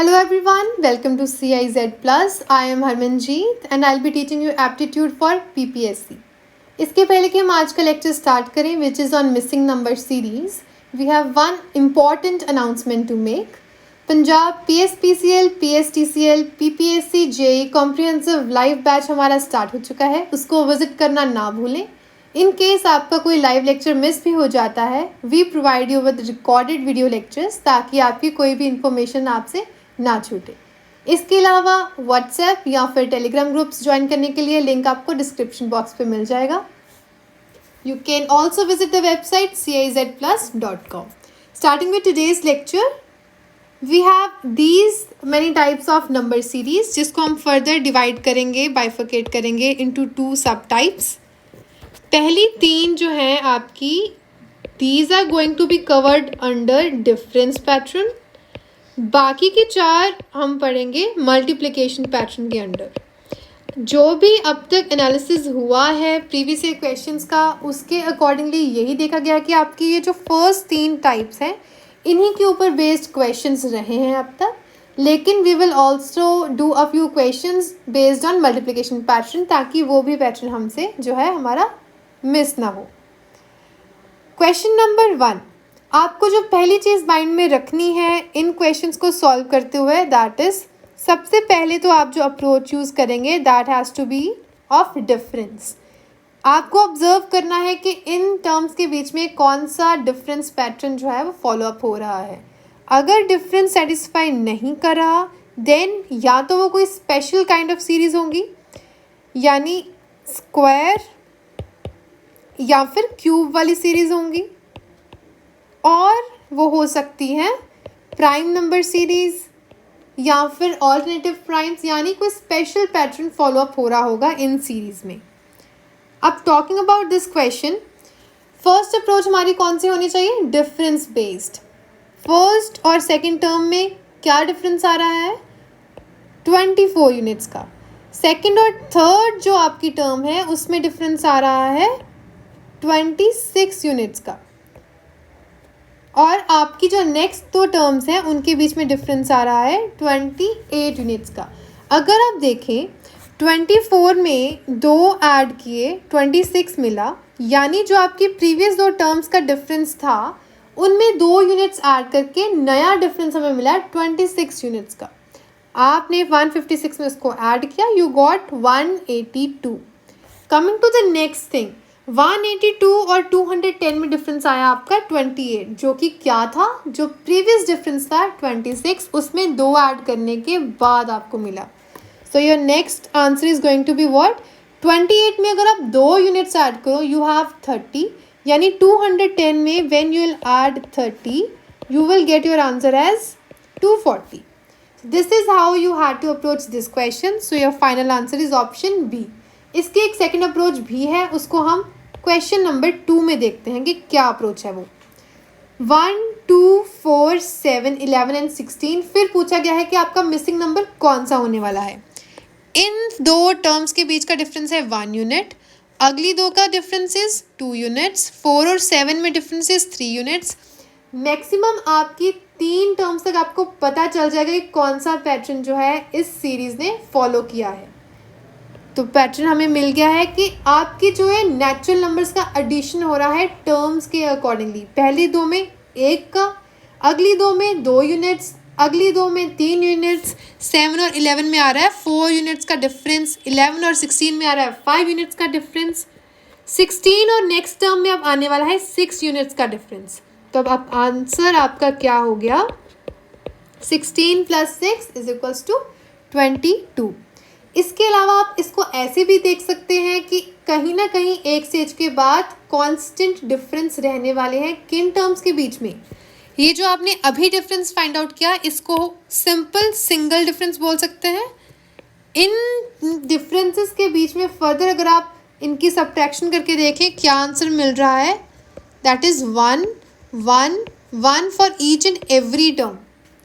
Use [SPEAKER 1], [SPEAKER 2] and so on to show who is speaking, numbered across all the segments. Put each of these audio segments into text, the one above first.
[SPEAKER 1] Hello everyone, welcome to CIZ Plus. I am Harmanjeet and I'll be teaching you aptitude for PPSC. इसके पहले कि हम आज का लेक्चर स्टार्ट करें which is on missing number series, we have one important announcement to make. Punjab PSPCL, PSTCL, PPSC, JEE comprehensive live batch हमारा start हो चुका है, उसको विजिट करना ना भूलें. इन केस आपका कोई लाइव लेक्चर मिस भी हो जाता है, we provide you with recorded video lectures ताकि आपकी कोई भी इंफॉर्मेशन आपसे ना छूटे. इसके अलावा व्हाट्सएप या फिर टेलीग्राम ग्रुप्स ज्वाइन करने के लिए लिंक आपको डिस्क्रिप्शन बॉक्स पे मिल जाएगा. You can also visit the website cizplus.com. Starting with today's lecture, we have these many types of number series जिसको हम फर्दर डिवाइड करेंगे, बाइफर्केट करेंगे इनटू 2 सब टाइप्स. पहली 3 जो हैं आपकी, these are going to be covered under difference pattern. बाकी के 4 हम पढ़ेंगे मल्टीप्लिकेशन पैटर्न के अंडर. जो भी अब तक एनालिसिस हुआ है प्रीवियस ईयर क्वेश्चंस का, उसके अकॉर्डिंगली यही देखा गया कि आपकी ये जो फर्स्ट 3 टाइप्स हैं इन्हीं के ऊपर बेस्ड क्वेश्चंस रहे हैं अब तक. लेकिन we will also do a few questions based on multiplication pattern ताकि वो भी पैटर्न हमसे जो है हमारा मिस ना हो. क्वेश्चन नंबर 1, आपको जो पहली चीज़ माइंड में रखनी है इन क्वेश्चंस को सॉल्व करते हुए, दैट इज़ सबसे पहले तो आप जो अप्रोच यूज़ करेंगे that has to be of difference. आपको ऑब्जर्व करना है कि इन टर्म्स के बीच में कौन सा डिफरेंस पैटर्न जो है वो फॉलो अप हो रहा है. अगर डिफरेंस सेटिस्फाई नहीं कर रहा देन या तो वो कोई स्पेशल काइंड ऑफ सीरीज़ होंगी, यानी स्क्वायर या फिर क्यूब वाली सीरीज़ होंगी, और वो हो सकती हैं प्राइम नंबर सीरीज़ या फिर ऑल्टरनेटिव प्राइम्स, यानी कोई स्पेशल पैटर्न फॉलो अप हो रहा होगा इन सीरीज़ में. अब talking about this question, first approach हमारी कौन सी होनी चाहिए? Difference based. फर्स्ट और सेकंड टर्म में क्या डिफरेंस आ रहा है? 24 यूनिट्स का. सेकंड और थर्ड जो आपकी टर्म है उसमें डिफरेंस आ रहा है 26 यूनिट्स का. और आपकी जो नेक्स्ट 2 टर्म्स हैं उनके बीच में डिफरेंस आ रहा है 28 यूनिट्स का. अगर आप देखें 24 में 2 ऐड किए 26 मिला, यानी जो आपकी प्रीवियस 2 टर्म्स का डिफरेंस था उनमें 2 यूनिट्स ऐड करके नया डिफरेंस हमें मिला 26 यूनिट्स का. आपने 156 में उसको ऐड किया, you got 182. Coming to the next thing, 182 और 210 में डिफरेंस आया आपका 28, जो कि क्या था? जो प्रीवियस डिफरेंस था 26, उसमें 2 ऐड करने के बाद आपको मिला. So your next answer is going to be what? 28 में अगर आप 2 यूनिट्स ऐड करो यू हैव 30, यानी 210 में when you will add 30 you will get your answer as 240. This is how you had to approach this question. So your final answer is option B. इसकी एक second approach भी है, उसको हम question number 2 में देखते हैं कि क्या अप्रोच है वो. 1, 2, 4, 7, 11 एंड 16 फिर पूछा गया है कि आपका मिसिंग नंबर कौन सा होने वाला है. इन 2 टर्म्स के बीच का डिफरेंस है 1 यूनिट, अगली 2 का डिफरेंस इज 2 यूनिट्स, 4 और 7 में डिफरेंस इज 3 यूनिट्स. मैक्सिमम आपकी 3 टर्म्स तक आपको पता चल जाएगा कि कौन सा पैटर्न जो है इस सीरीज़ ने फॉलो किया है. तो पैटर्न हमें मिल गया है कि आपकी जो है नेचुरल नंबर्स का एडिशन हो रहा है टर्म्स के अकॉर्डिंगली. पहली 2 में 1 का, अगली 2 में 2 यूनिट्स, अगली 2 में 3 यूनिट्स, 7 और 11 में आ रहा है 4 यूनिट्स का डिफरेंस, 11 और 16 में आ रहा है 5 यूनिट्स का डिफरेंस, 16 और नेक्स्ट टर्म में अब आने वाला है 6 यूनिट्स का डिफरेंस. तो अब आंसर आपका क्या हो गया? 16 + 6 = 22. इसके अलावा आप इसको ऐसे भी देख सकते हैं कि कहीं ना कहीं एक स्टेज के बाद कांस्टेंट डिफरेंस रहने वाले हैं किन टर्म्स के बीच में. ये जो आपने अभी डिफरेंस फाइंड आउट किया इसको सिंपल सिंगल डिफरेंस बोल सकते हैं. इन डिफरेंसेस के बीच में फर्दर अगर आप इनकी सब्ट्रैक्शन करके देखें क्या आंसर मिल रहा है, that is 1, 1, 1 for each and every term,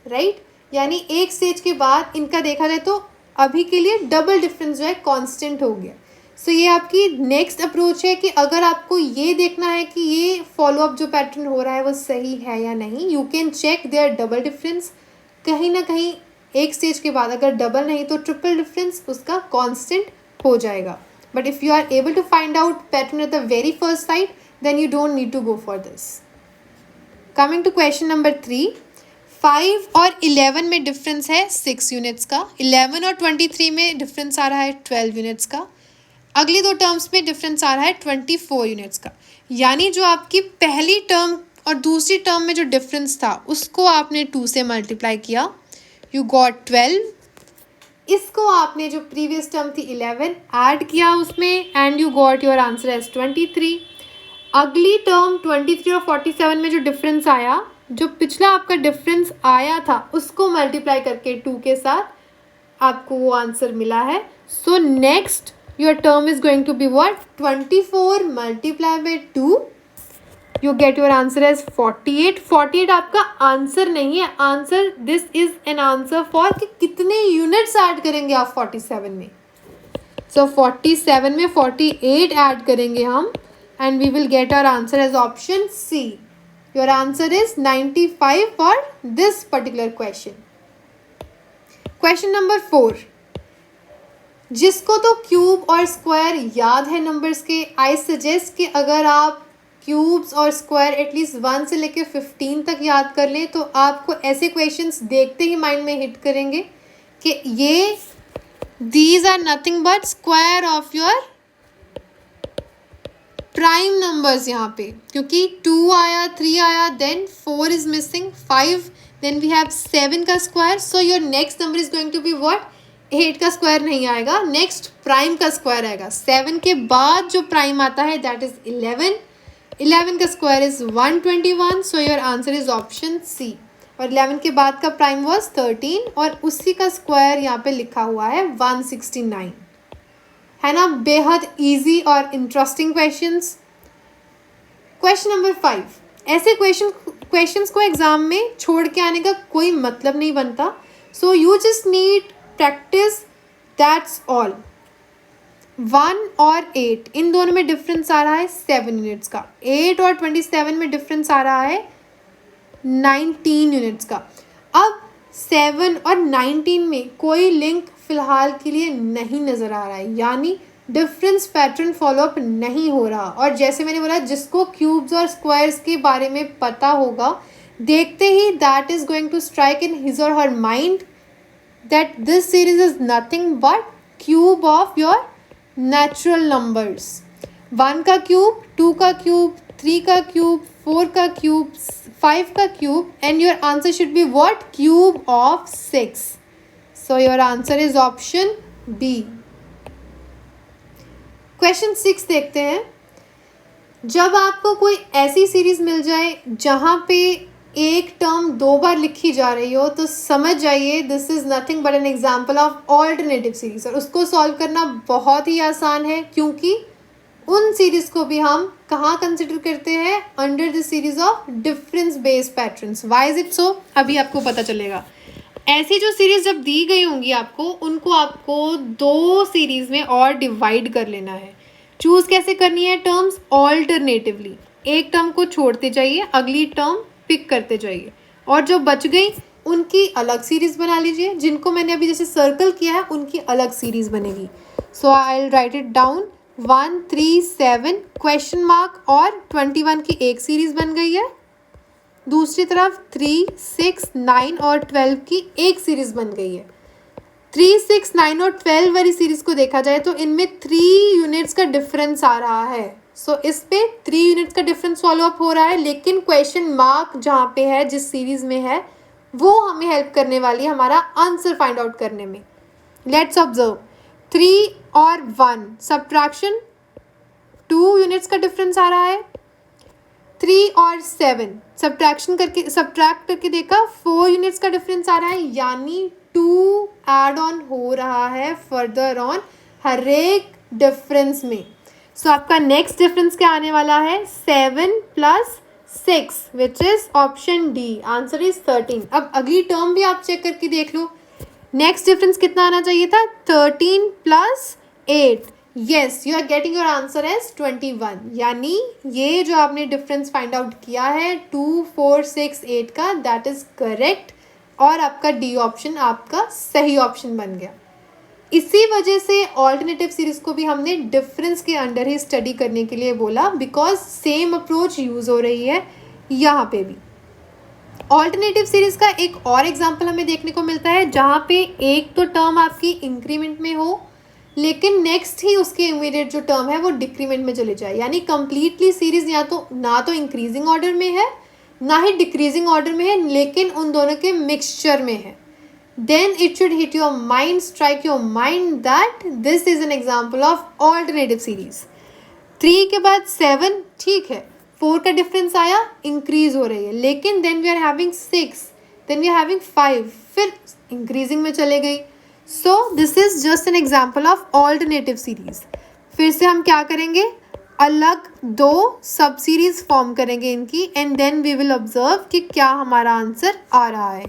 [SPEAKER 1] right. यानी एक स्टेज के बाद इनका देखा जाए तो अभी के लिए डबल डिफरेंस जो है कांस्टेंट हो गया. सो ये आपकी नेक्स्ट अप्रोच है कि अगर आपको ये देखना है कि ये फॉलो अप जो पैटर्न हो रहा है वो सही है या नहीं, you can check there double difference. कहीं ना कहीं एक स्टेज के बाद अगर डबल नहीं तो ट्रिपल डिफरेंस उसका कांस्टेंट हो जाएगा. But if you are able to find out pattern at the very first side then you don't need to go for this. Coming to question number 3. 5 और 11 में डिफरेंस है 6 units का. 11 और 23 में difference आ रहा है 12 यूनिट्स का. अगली दो टर्म्स में डिफरेंस आ रहा है 24 यूनिट्स का. यानी जो आपकी पहली टर्म और दूसरी टर्म में जो डिफरेंस था उसको आपने 2 से मल्टीप्लाई किया, यू गॉट 12. इसको आपने जो प्रीवियस टर्म थी 11 ऐड किया उसमें and you got your answer as 23. अगली टर्म 23 और 47 में जो डिफरेंस आया, जो पिछला आपका डिफरेंस आया था उसको मल्टीप्लाई करके 2 के साथ आपको वो आंसर मिला है. So next your term is going to be what, 24 multiply by 2, you get your answer as 48. 48 आपका आंसर नहीं है, answer this is an answer for कि कितने यूनिट्स ऐड करेंगे आप 47 में. सो 47 में 48 ऐड करेंगे हम and we will get our answer as option C. Your answer is 95 for this particular question. Question number 4. जिसको तो क्यूब और स्क्वायर याद है नंबर्स के, आई सजेस्ट कि अगर आप क्यूब्स और स्क्वायर एटलीस्ट 1 से लेके 15 तक याद कर लें तो आपको ऐसे क्वेश्चंस देखते ही माइंड में हिट करेंगे कि ये these are nothing but square of your prime numbers यहाँ पे, क्योंकि 2 आया, 3 आया, then 4 is missing, 5, then we have 7 का square. So your next number is going to be what, 8 का स्क्वायर नहीं आएगा, नेक्स्ट प्राइम का स्क्वायर आएगा. 7 के बाद जो प्राइम आता है दैट इज 11. 11 का square is 121. So your answer is option C. और 11 के बाद का प्राइम वॉज 13 और उसी का स्क्वायर यहाँ पे लिखा हुआ है 169. है ना, बेहद इजी और इंटरेस्टिंग क्वेश्चंस. Question number 5. ऐसे क्वेश्चंस को एग्जाम में छोड़ के आने का कोई मतलब नहीं बनता. So you just need practice, that's all. 1 और 8 इन दोनों में डिफरेंस आ रहा है 7 यूनिट्स का. 8 और 27 में डिफरेंस आ रहा है 19 यूनिट्स का. अब 7 और 19 में कोई लिंक फिलहाल के लिए नहीं नज़र आ रहा है, यानी डिफरेंस पैटर्न फॉलोअप नहीं हो रहा. और जैसे मैंने बोला, जिसको क्यूब्स और स्क्वायर्स के बारे में पता होगा, देखते ही that is going to strike in his or her mind that this series is nothing but cube of your natural numbers. 1 का क्यूब, 2 का क्यूब, 3 का क्यूब, 4 का क्यूब, 5 का cube, and your answer should be what, cube of 6. So your answer is option B. Question 6 देखते हैं. जब आपको कोई ऐसी सीरीज मिल जाए जहाँ पे एक टर्म 2 बार लिखी जा रही हो तो समझ जाइए this is nothing but N example of alternative series. और उसको सॉल्व करना बहुत ही आसान है क्योंकि उन सीरीज को भी हम कहाँ कंसिडर करते हैं, under the series of difference based patterns. Why is it so, अभी आपको पता चलेगा. ऐसी जो सीरीज़ जब दी गई होंगी आपको, उनको आपको 2 सीरीज़ में और डिवाइड कर लेना है. चूज़ कैसे करनी है टर्म्स, ऑल्टरनेटिवली. एक टर्म को छोड़ते जाइए, अगली टर्म पिक करते जाइए, और जो बच गई उनकी अलग सीरीज़ बना लीजिए. जिनको मैंने अभी जैसे सर्कल किया है उनकी अलग सीरीज़ बनेगी. So I will write it down. 1, 3, 7 question mark और 21 की एक सीरीज़ बन गई है. दूसरी तरफ 3, 6, 9 और 12 की एक सीरीज़ बन गई है. 3, 6, 9 और 12 वाली सीरीज़ को देखा जाए तो इनमें 3 यूनिट्स का डिफरेंस आ रहा है. सो इस पे 3 यूनिट्स का डिफरेंस फॉलो अप हो रहा है, लेकिन क्वेश्चन मार्क जहाँ पे है, जिस सीरीज़ में है, वो हमें हेल्प करने वाली है हमारा आंसर फाइंड आउट करने में. Let's observe. 3 और 1 सब्ट्रैक्शन, 2 यूनिट्स का डिफरेंस आ रहा है. 3 और 7 सब्ट्रैक्ट करके देखा, 4 यूनिट्स का डिफरेंस आ रहा है, यानी 2 ऐड ऑन हो रहा है फर्दर ऑन हर एक डिफरेंस में. सो आपका नेक्स्ट डिफरेंस क्या आने वाला है, 7 + 6 which is option D. Answer is 13. अब अगली टर्म भी आप चेक करके देख लो. नेक्स्ट डिफरेंस कितना आना चाहिए था, 13 + 8. Yes, you are getting your answer as 21. यानी ये जो आपने डिफरेंस फाइंड आउट किया है 2, 4, 6, 8 का, दैट इज करेक्ट. और आपका डी ऑप्शन आपका सही ऑप्शन बन गया। इसी वजह से ऑल्टरनेटिव सीरीज को भी हमने डिफरेंस के अंडर ही स्टडी करने के लिए बोला, बिकॉज सेम अप्रोच यूज हो रही है यहाँ पे भी। ऑल्टरनेटिव सीरीज का एक और एग्जांपल हमें देखने को मिलता है जहाँ पे एक तो टर्म आपकी इंक्रीमेंट में हो लेकिन नेक्स्ट ही उसके इमीडिएट जो टर्म है वो डिक्रीमेंट में चले जाए, यानी कंप्लीटली सीरीज या तो ना तो इंक्रीजिंग ऑर्डर में है ना ही डिक्रीजिंग ऑर्डर में है, लेकिन उन दोनों के मिक्सचर में है। then it should hit your mind, strike your mind that this is an example of alternative series। 3 के बाद 7 ठीक है, 4 का डिफरेंस आया, इंक्रीज हो रही है, लेकिन then we are having 6, then we are having 5, फिर इंक्रीजिंग में चले गई। so this is just an example of alternative series। फिर से हम क्या करेंगे, अलग दो सब सीरीज फॉर्म करेंगे इनकी, and then we will observe कि क्या हमारा आंसर आ रहा है।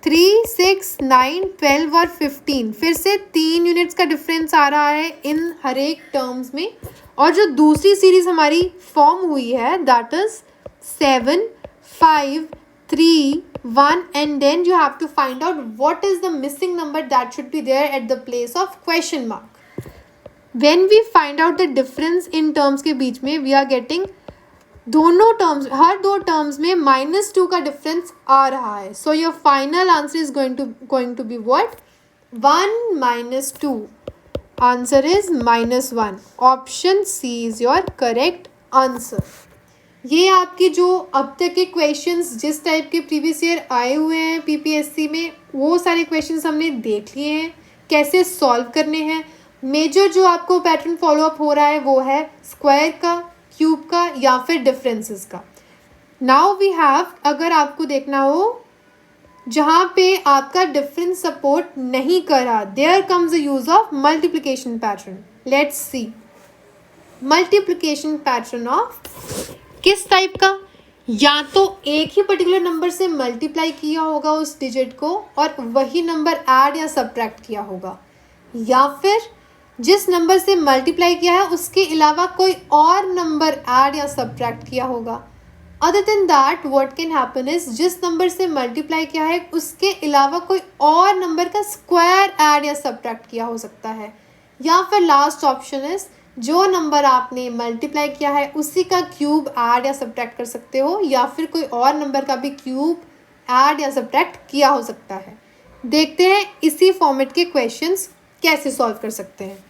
[SPEAKER 1] 3, 6, 9, 12 और 15, फिर से 3 यूनिट्स का डिफरेंस आ रहा है इन हर एक टर्म्स में। और जो दूसरी सीरीज हमारी फॉर्म हुई है that is 7, 5, 3, 1, and then you have to find out what is the missing number that should be there at the place of question mark. When we find out the difference in terms के बीच में we are getting दोनों terms, हर दो terms में -2 का difference आ रहा है। So your final answer is going to be what, 1 - 2। Answer is -1। Option C is your correct answer. ये आपकी जो अब तक के क्वेश्चंस जिस टाइप के प्रीवियस ईयर आए हुए हैं पीपीएससी में, वो सारे क्वेश्चंस हमने देख लिए हैं, कैसे सॉल्व करने हैं। मेजर जो आपको पैटर्न फॉलोअप हो रहा है वो है स्क्वायर का, क्यूब का या फिर डिफरेंसेस का। नाउ वी हैव, अगर आपको देखना हो जहाँ पे आपका डिफरेंस सपोर्ट नहीं कर रहा, there comes the use of multiplication pattern. Let's see multiplication pattern of किस टाइप का, या तो एक ही पर्टिकुलर नंबर से मल्टीप्लाई किया होगा उस डिजिट को और वही नंबर ऐड या सब्ट्रैक्ट किया होगा, या फिर जिस नंबर से मल्टीप्लाई किया है उसके अलावा कोई और नंबर ऐड या सब्ट्रैक्ट किया होगा। Other than that what can happen is जिस नंबर से मल्टीप्लाई किया है उसके अलावा कोई और नंबर का स्क्वायर ऐड या सब्ट्रैक्ट किया हो सकता है, या फिर लास्ट ऑप्शन इज जो नंबर आपने मल्टीप्लाई किया है उसी का क्यूब ऐड या सब्ट्रैक्ट कर सकते हो, या फिर कोई और नंबर का भी क्यूब ऐड या सब्ट्रैक्ट किया हो सकता है। देखते हैं इसी फॉर्मेट के क्वेश्चंस कैसे सॉल्व कर सकते हैं।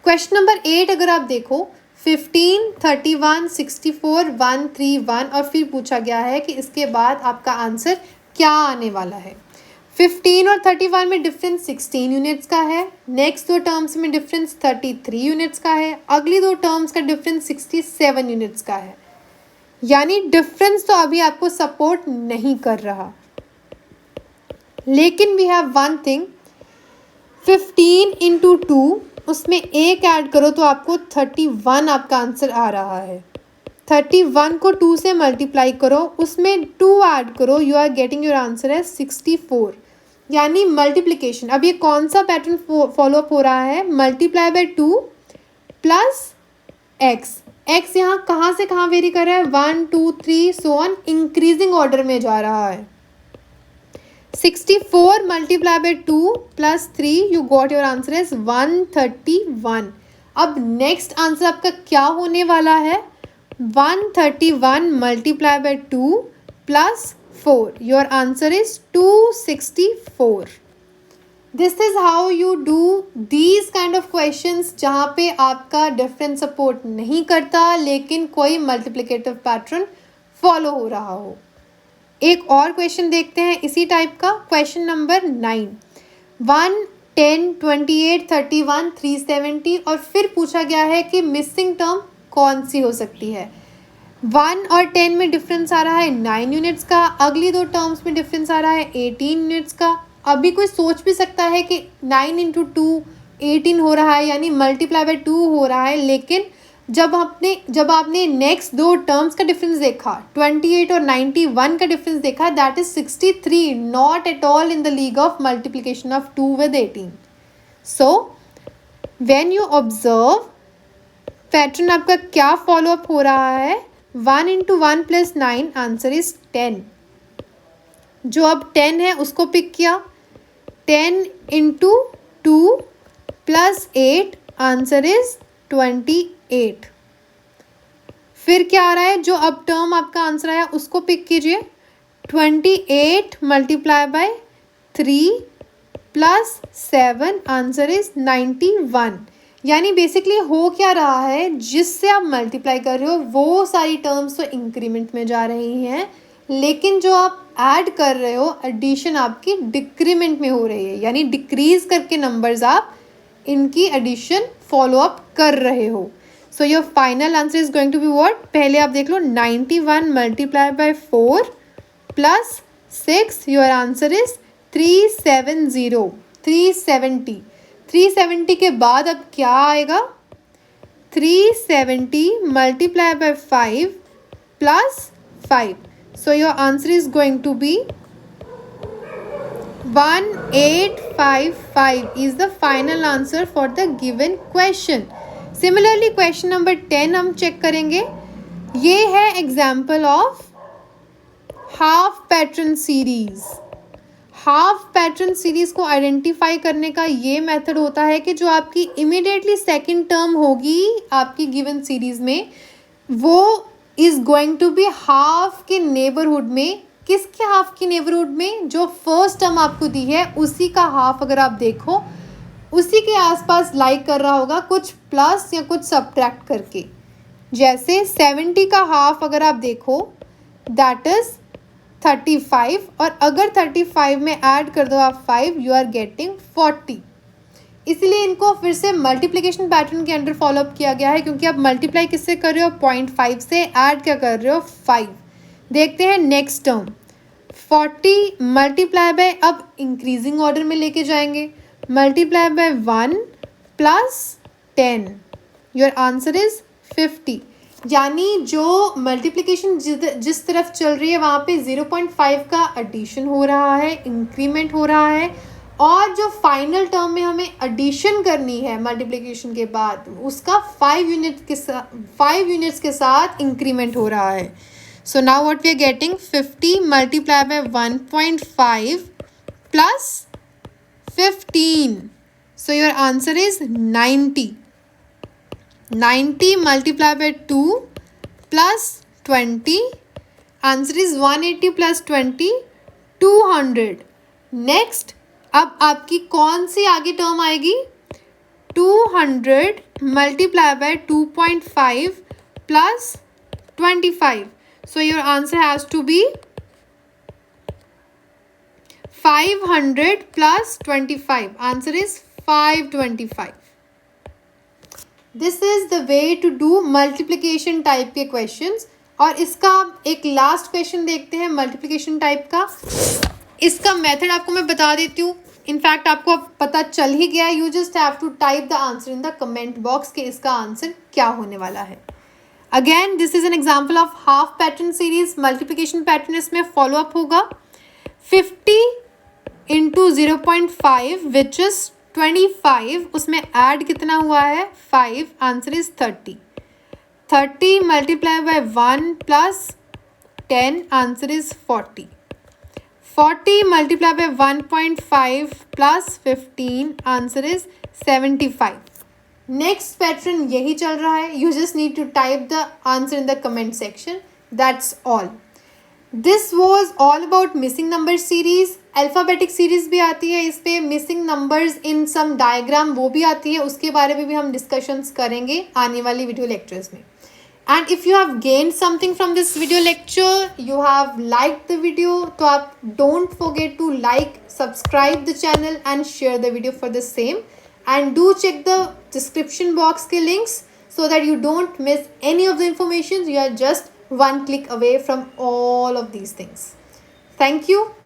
[SPEAKER 1] क्वेश्चन नंबर 8 अगर आप देखो, 15, 31, 64, 1, 3, 1 और फिर पूछा गया है कि इसके बाद आपका आंसर क्या आने वाला है। 15 और 31 में डिफरेंस 16 यूनिट्स का है, नेक्स्ट दो टर्म्स में डिफरेंस 33 यूनिट्स का है, अगली दो टर्म्स का डिफरेंस 67 यूनिट्स का है, यानी डिफरेंस तो अभी आपको सपोर्ट नहीं कर रहा। लेकिन वी हैव वन थिंग, 15 × 2 उसमें एक ऐड करो तो आपको 31 आपका आंसर आ रहा है। 31 को 2 से मल्टीप्लाई करो, उसमें 2 ऐड करो, you are getting your answer है 64, यानी मल्टीप्लिकेशन। अब ये कौन सा पैटर्न फॉलोअप हो रहा है, multiply by 2 plus x. X यहाँ कहाँ से कहाँ वेरी कर रहा है, 1, 2, 3 सो ऑन, इंक्रीजिंग ऑर्डर में जा रहा है। 64 multiplied by 2 plus 3 you got your answer as 131। अब नेक्स्ट आंसर आपका क्या होने वाला है, 131 multiplied by 2 plus 4, your answer is 264। This is how you do these kind of questions जहाँ पे आपका डिफरेंस सपोर्ट नहीं करता लेकिन कोई मल्टीप्लिकेटिव पैटर्न फॉलो हो रहा हो। एक और क्वेश्चन देखते हैं इसी टाइप का, क्वेश्चन नंबर 9, 1, 10, 28, 31, 370 और फिर पूछा गया है कि मिसिंग टर्म कौन सी हो सकती है। 1 और 10 में डिफरेंस आ रहा है 9 यूनिट्स का, अगली दो टर्म्स में डिफरेंस आ रहा है 18 यूनिट्स का। अभी कोई सोच भी सकता है कि 9 × 2 18 हो रहा है, यानी मल्टीप्लाई बाय 2 हो रहा है, लेकिन जब आपने नेक्स्ट दो टर्म्स का डिफरेंस देखा, 28 और 91 का डिफरेंस देखा, that is 63, not at all in the league of multiplication of 2 with 18। So when you observe pattern आपका क्या फॉलोअप हो रहा है, 1 × 1 + 9 आंसर इज 10, जो अब 10 है उसको पिक किया, 10 इंटू 2 प्लस 8, आंसर इज 28। फिर क्या आ रहा है, जो अब टर्म आपका आंसर आया उसको पिक कीजिए, 28 multiply by 3 plus 7, answer is 91। यानी बेसिकली हो क्या रहा है, जिससे आप मल्टीप्लाई कर रहे हो वो सारी टर्म्स तो इंक्रीमेंट में जा रही हैं, लेकिन जो आप ऐड कर रहे हो एडिशन आपकी डिक्रीमेंट में हो रही है, यानी डिक्रीज करके नंबर्स आप इनकी एडिशन फॉलो अप कर रहे हो। So your final answer is going to be what, पहले आप देख लो 91 multiply by 4 plus 6, your answer is 370, 370। 370 के बाद अब क्या आएगा, 370 multiply by 5 plus 5, so your answer is going to be 1855 is the final answer for the given question. Similarly question number 10 हम चेक करेंगे, ये है example of half pattern series. Half pattern series को आइडेंटिफाई करने का ये method होता है कि जो आपकी इमीडिएटली सेकंड टर्म होगी आपकी गिवन सीरीज में, वो is going to be half के नेबरहुड में। किसके हाफ की नेबरहुड में, जो फर्स्ट टर्म आपको दी है उसी का हाफ अगर आप देखो उसी के आसपास लाइक कर रहा होगा, कुछ प्लस या कुछ सब्ट्रैक्ट करके। जैसे 70 का हाफ अगर आप देखो दैट इज 35, और अगर 35 में ऐड कर दो आप 5, यू आर गेटिंग 40। इसलिए इनको फिर से मल्टीप्लिकेशन पैटर्न के अंडर फॉलोअप किया गया है, क्योंकि आप मल्टीप्लाई किससे कर रहे हो, 0.5 से, ऐड क्या कर रहे हो, 5। देखते हैं नेक्स्ट टर्म 40 मल्टीप्लाई बाय, अब इंक्रीजिंग ऑर्डर में लेके जाएंगे, multiply by 1 plus 10, your answer is 50। यानी जो मल्टीप्लिकेशन जिस तरफ चल रही है वहाँ पे 0.5 का एडिशन हो रहा है, इंक्रीमेंट हो रहा है, और जो फाइनल टर्म में हमें एडिशन करनी है मल्टीप्लिकेशन के बाद उसका 5 यूनिट्स के साथ इंक्रीमेंट हो रहा है। So now what we are getting, 50 multiply by 1.5 plus 15, so your answer is 90। 90 multiply by 2 plus 20, answer is 180 plus 20, 200। Next अब आपकी कौन सी आगे टर्म आएगी, 200 multiply by 2.5 plus 25, so your answer has to be 500 plus 25, answer is 525. This is the way to do multiplication type के questions। और इसका एक लास्ट क्वेश्चन देखते हैं मल्टीप्लिकेशन टाइप का। इसका मेथड आपको मैं बता देती हूँ, इनफैक्ट आपको अब पता चल ही गया है, you just have to type the answer in the comment box कि इसका आंसर क्या होने वाला है। Again this is an example of half pattern series, multiplication pattern इसमें फॉलो अप होगा। 50 इंटू 0.5 विच इज 25, उसमें ऐड कितना हुआ है, 5, answer is 30। 30 multiply by 1 plus 10, answer is 40। 40 multiply by 1.5 plus 15, answer is 75। Next pattern यही चल रहा है, you just need to type the answer in the comment section, that's all. This was all about missing number series. Alphabetic series भी आती है इस पे, missing numbers in some diagram वो भी आती है, उसके बारे में भी हम डिस्कशंस करेंगे आने वाली वीडियो लेक्चर्स में। And if you have gained something from this video lecture, you have liked the video, तो आप don't forget to like, subscribe the channel and share the video for the same. And do check the description box के links so that you don't miss any of the information. You are just one click away from all of these things. Thank you.